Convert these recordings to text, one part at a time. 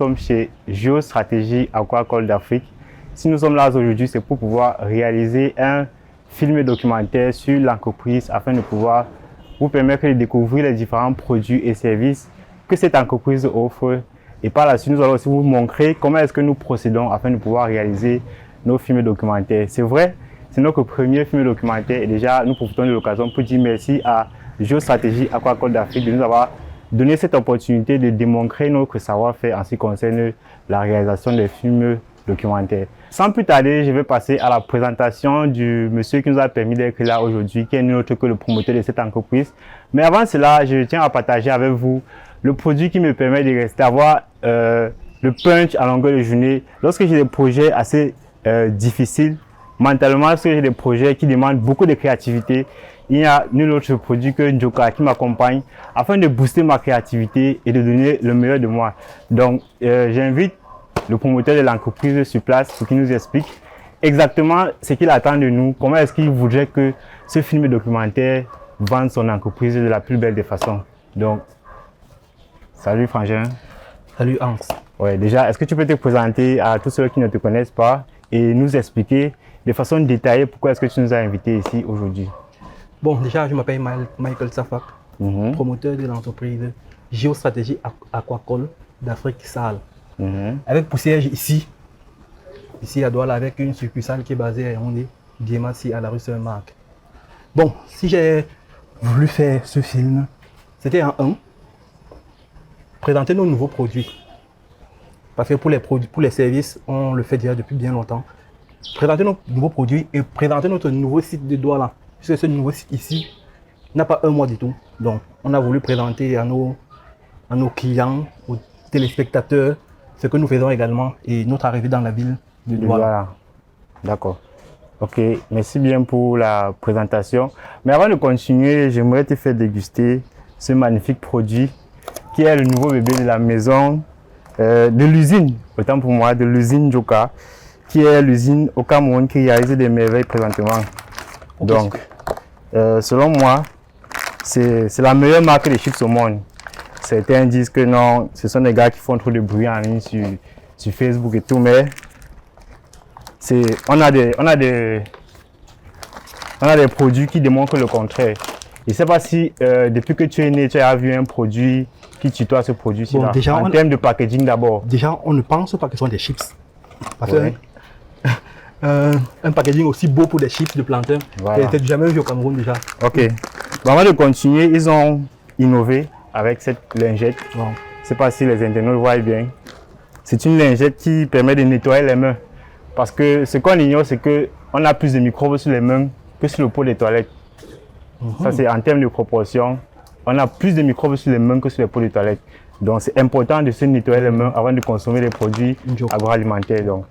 Nous sommes chez Géostratégie Aquacole d'Afrique. Si nous sommes là aujourd'hui, c'est pour pouvoir réaliser un film documentaire sur l'entreprise afin de pouvoir vous permettre de découvrir les différents produits et services que cette entreprise offre. Et par la suite, nous allons aussi vous montrer comment est-ce que nous procédons afin de pouvoir réaliser nos films documentaires. C'est vrai, c'est notre premier film documentaire et déjà nous profitons de l'occasion pour dire merci à Géostratégie Aquacole d'Afrique de nous avoir donné cette opportunité de démontrer notre savoir-faire en ce qui concerne la réalisation des films documentaires. Sans plus tarder, je vais passer à la présentation du monsieur qui nous a permis d'être là aujourd'hui, qui est nul autre que le promoteur de cette entreprise. Mais avant cela, je tiens à partager avec vous le produit qui me permet de rester, avoir le punch à longueur de journée. Lorsque j'ai des projets assez difficiles, mentalement, lorsque j'ai des projets qui demandent beaucoup de créativité, il n'y a nul autre produit que Njoka qui m'accompagne afin de booster ma créativité et de donner le meilleur de moi. Donc, j'invite le promoteur de l'entreprise sur place pour qu'il nous explique exactement ce qu'il attend de nous, comment est-ce qu'il voudrait que ce film documentaire vende son entreprise de la plus belle des façons. Donc, salut Frangin. Salut Hans. Ouais, déjà, est-ce que tu peux te présenter à tous ceux qui ne te connaissent pas et nous expliquer de façon détaillée pourquoi est-ce que tu nous as invités ici aujourd'hui? Bon, déjà, je m'appelle Michael Safak, promoteur de l'entreprise Géostratégie Aquacole d'Afrique Sahel. Avec pour siège ici à Douala, avec une succursale qui est basée à Yaoundé, Diemassi, à la rue Saint-Marc. Bon, si j'ai voulu faire ce film, c'était en présenter nos nouveaux produits. Parce que pour les services, on le fait déjà depuis bien longtemps. Présenter nos nouveaux produits et présenter notre nouveau site de Douala. Puisque ce nouveau site ici n'a pas un mois du tout. Donc, on a voulu présenter à nos clients, aux téléspectateurs, ce que nous faisons également et notre arrivée dans la ville de Douala. Voilà. D'accord. Ok, merci bien pour la présentation. Mais avant de continuer, j'aimerais te faire déguster ce magnifique produit qui est le nouveau bébé de la maison, de l'usine, autant pour moi, de l'usine Njoka, qui est l'usine au Cameroun qui réalise des merveilles présentement. Okay. Donc, selon moi, c'est la meilleure marque de chips au monde. Certains disent que non, ce sont des gars qui font trop de bruit en ligne sur Facebook et tout, mais on a des produits qui démontrent le contraire. Je ne sais pas si depuis que tu es né, tu as vu un produit qui tutoie ce produit-ci. Bon, en termes de packaging d'abord. Déjà, on ne pense pas que ce sont des chips. Parce que un packaging aussi beau pour des chips de plantain, voilà. C'était jamais vu au Cameroun déjà. Ok. Bon, avant de continuer, ils ont innové avec cette lingette. Bon. Je ne sais pas si les internautes voient bien. C'est une lingette qui permet de nettoyer les mains. Parce que ce qu'on ignore, c'est qu'on a plus de microbes sur les mains que sur le pot des toilettes. Ça, c'est en termes de proportion. On a plus de microbes sur les mains que sur les pots de toilettes. Donc, c'est important de se nettoyer les mains avant de consommer les produits agroalimentaires. Donc,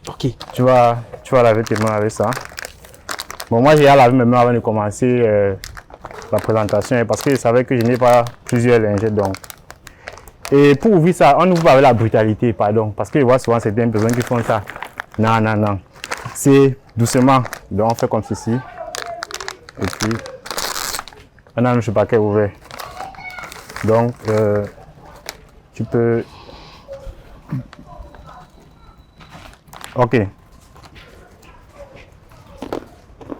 ok. Tu vas laver tes mains avec ça. Bon, moi, j'ai lavé mes mains avant de commencer la présentation parce que je savais que je n'ai pas plusieurs lingettes. Donc. Et pour ouvrir ça, on ouvre avec la brutalité, pardon. Parce que je vois souvent certaines personnes qui font ça. Non, non, non. C'est doucement. Donc, on fait comme ceci. Et puis, on a notre paquet ouvert. Donc, tu peux... Ok.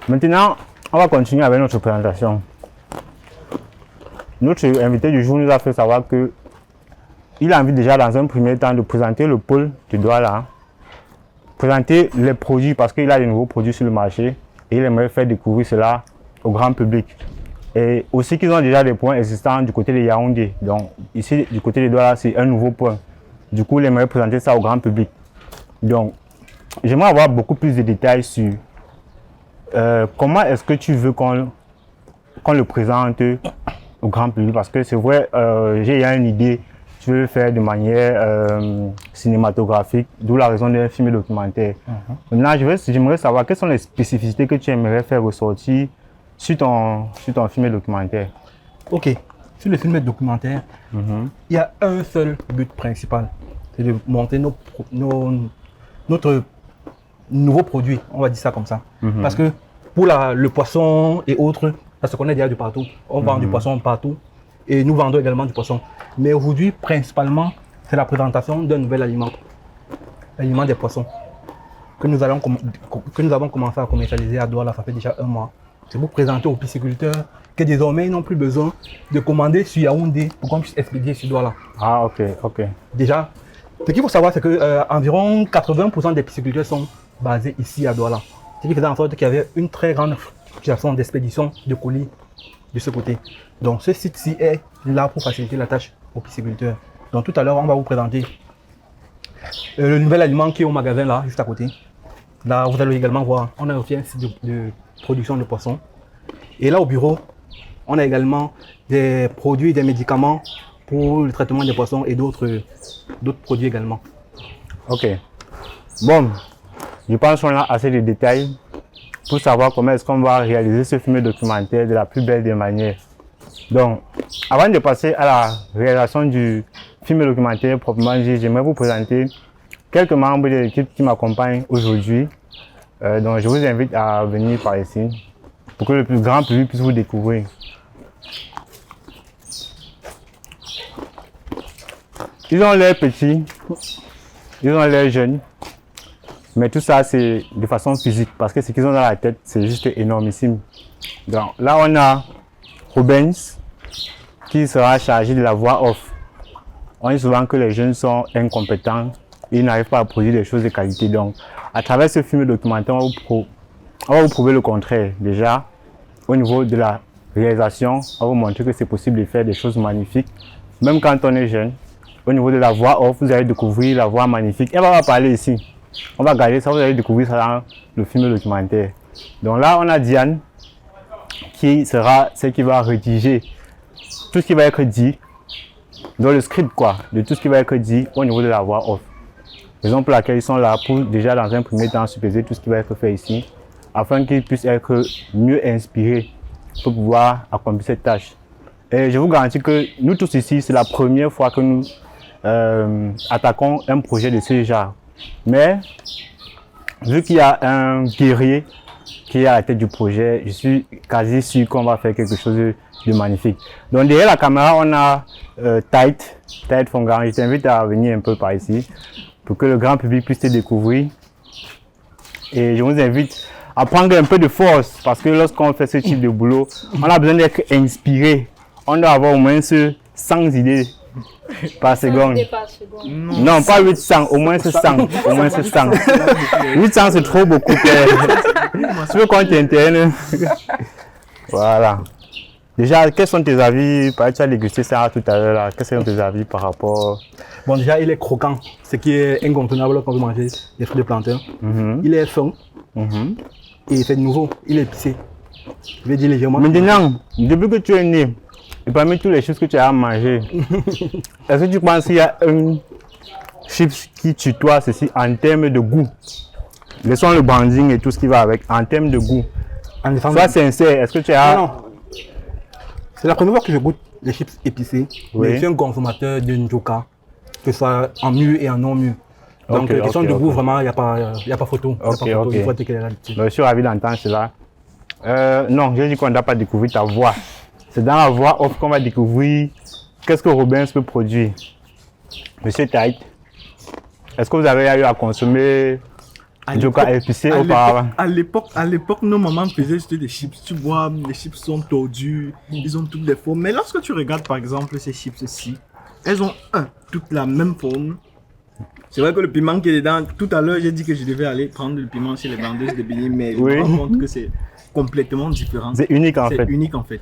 Maintenant, on va continuer avec notre présentation. Notre invité du jour nous a fait savoir que il a envie déjà dans un premier temps de présenter le pôle de Douala, présenter les produits parce qu'il a de nouveaux produits sur le marché et il aimerait faire découvrir cela au grand public. Et aussi qu'ils ont déjà des points existants du côté de Yaoundé. Donc ici du côté de Douala, c'est un nouveau point. Du coup, il aimerait présenter ça au grand public. Donc, j'aimerais avoir beaucoup plus de détails sur comment est-ce que tu veux qu'on le présente au grand public. Parce que c'est vrai, j'ai une idée, tu veux le faire de manière cinématographique, d'où la raison d'un film documentaire. Maintenant, j'aimerais savoir quelles sont les spécificités que tu aimerais faire ressortir sur ton film documentaire. Ok, sur le film documentaire, il y a un seul but principal, c'est de montrer notre nouveau produit, on va dire ça comme ça. Parce que pour le poisson et autres, ça se connaît déjà de partout. On vend du poisson partout et nous vendons également du poisson. Mais aujourd'hui, principalement, c'est la présentation d'un nouvel aliment, l'aliment des poissons, que nous avons commencé à commercialiser à Douala, ça fait déjà 1 mois. C'est pour présenter aux pisciculteurs que désormais ils n'ont plus besoin de commander sur Yaoundé pour qu'on puisse expédier sur Douala. Ah, ok, ok. Déjà, ce qu'il faut savoir, c'est que environ 80% des pisciculteurs sont basés ici à Douala. Ce qui faisait en sorte qu'il y avait une très grande fluctuation d'expédition de colis de ce côté. Donc ce site-ci est là pour faciliter la tâche aux pisciculteurs. Donc tout à l'heure, on va vous présenter le nouvel aliment qui est au magasin là, juste à côté. Là, vous allez également voir, on a aussi un site de production de poissons. Et là au bureau, on a également des produits, des médicaments pour le traitement des poissons et d'autres produits également. Ok. Bon, je pense qu'on a assez de détails pour savoir comment est-ce qu'on va réaliser ce film documentaire de la plus belle des manières. Donc, avant de passer à la réalisation du film documentaire proprement dit, j'aimerais vous présenter quelques membres de l'équipe qui m'accompagnent aujourd'hui. Donc, je vous invite à venir par ici pour que le plus grand public puisse vous découvrir. Ils ont l'air petits, ils ont l'air jeunes, mais tout ça c'est de façon physique parce que ce qu'ils ont dans la tête c'est juste énormissime. Donc là on a Rubens qui sera chargé de la voix off. On dit souvent que les jeunes sont incompétents, ils n'arrivent pas à produire des choses de qualité. Donc à travers ce film documentaire on va vous prouver le contraire. Déjà au niveau de la réalisation, on va vous montrer que c'est possible de faire des choses magnifiques même quand on est jeune. Au niveau de la voix off, vous allez découvrir la voix magnifique. Elle va parler ici. On va garder ça, vous allez découvrir ça dans le film documentaire. Donc là, on a Diane qui sera celle qui va rédiger tout ce qui va être dit dans le script, quoi, de tout ce qui va être dit au niveau de la voix off. Raison pour laquelle ils sont là pour déjà dans un premier temps superviser tout ce qui va être fait ici, afin qu'ils puissent être mieux inspirés pour pouvoir accomplir cette tâche. Et je vous garantis que nous tous ici, c'est la première fois que nous attaquons un projet de ce genre. Mais vu qu'il y a un guerrier qui est à la tête du projet, je suis quasi sûr qu'on va faire quelque chose de magnifique. Donc derrière la caméra, on a Tite Fongan. Je t'invite à venir un peu par ici pour que le grand public puisse te découvrir. Et je vous invite à prendre un peu de force parce que lorsqu'on fait ce type de boulot, on a besoin d'être inspiré. On doit avoir au moins 100 idées par seconde. Non, pas 800, au moins 100. Au moins 100. 800 c'est trop beaucoup. Tu veux qu'on t'interne? Voilà. Déjà, quels sont tes avis? Tu as dégusté ça tout à l'heure. Quels sont tes avis par rapport? Bon, déjà, il est croquant, ce qui est incontournable quand vous mangez des fruits de plantain. Il est fin et c'est nouveau, il est épicé. Je vais dire légèrement. Maintenant, depuis que tu es né, et parmi toutes les choses que tu as mangées, est-ce que tu penses qu'il y a un chips qui tutoie ceci en termes de goût? Laissons le branding et tout ce qui va avec, en termes de goût. Sois sincère, est-ce que tu as... Non. C'est la première fois que je goûte les chips épicés. Oui. Mais je suis un consommateur de Njoka, que ce soit en mûr et en non mûr. Donc, question de goût, vraiment, il n'y a pas photo. Il faut être clair là-dessus. Je suis ravi d'entendre cela. Non, j'ai dit qu'on ne doit pas découvrir ta voix. C'est dans la voix off qu'on va découvrir qu'est-ce que Rubens peut produire. Monsieur Tite, est-ce que vous avez eu à consommer Njoka épicé auparavant? À l'époque, nos mamans faisaient juste des chips. Tu vois, les chips sont tordus, ils ont toutes des formes. Mais lorsque tu regardes par exemple ces chips-ci, elles ont toutes la même forme. C'est vrai que le piment qui est dedans, tout à l'heure j'ai dit que je devais aller prendre le piment chez les vendeuses de beignets, mais je me rends compte que c'est complètement différent. C'est unique en fait. C'est unique en fait.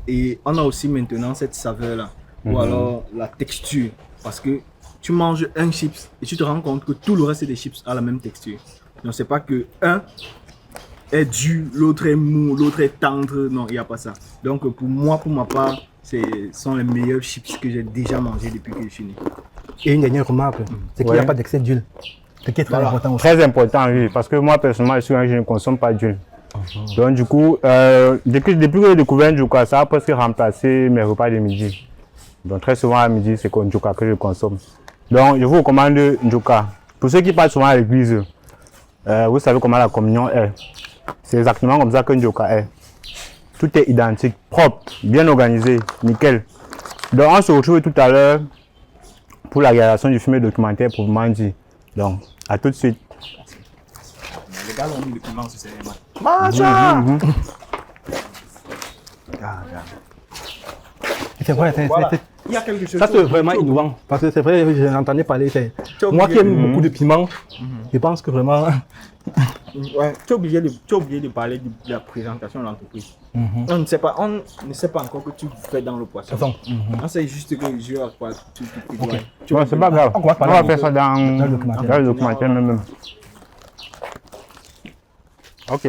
Et on a aussi maintenant cette saveur là, ou alors la texture, parce que tu manges un chips et tu te rends compte que tout le reste des chips a la même texture. Donc c'est pas que un est dur, l'autre est mou, l'autre est tendre, non, il n'y a pas ça. Donc pour moi, pour ma part, ce sont les meilleurs chips que j'ai déjà mangés depuis que je suis né. Et une dernière remarque, c'est qu'il n'y a pas d'excès d'huile. Ce qui est très important aussi. Très important, oui, parce que moi personnellement, je ne consomme pas d'huile. Donc du coup, depuis que j'ai découvert Njoka, ça a presque remplacé mes repas de midi. Donc très souvent à midi, c'est Njoka que je consomme. Donc je vous recommande Njoka. Pour ceux qui partent souvent à l'église, vous savez comment la communion est. C'est exactement comme ça que Njoka est. Tout est identique, propre, bien organisé, nickel. Donc on se retrouve tout à l'heure pour la réalisation du film documentaire proprement dit. Donc, à tout de suite. Les gars ont mis le piment sur ces éléments. C'est vrai, Voilà. Il y a quelque chose. ça c'est vraiment innovant. Parce que c'est vrai, j'entendais parler. as Moi qui oublié. aime beaucoup de piment, je pense que vraiment. Ouais, tu es obligé de parler de la présentation de l'entreprise. On ne sait pas encore que tu fais dans le poisson. On sait juste que je vais pas tout. Bon, c'est pas grave. On va On va faire ça dans le documentaire. dans le documentaire même. Ok.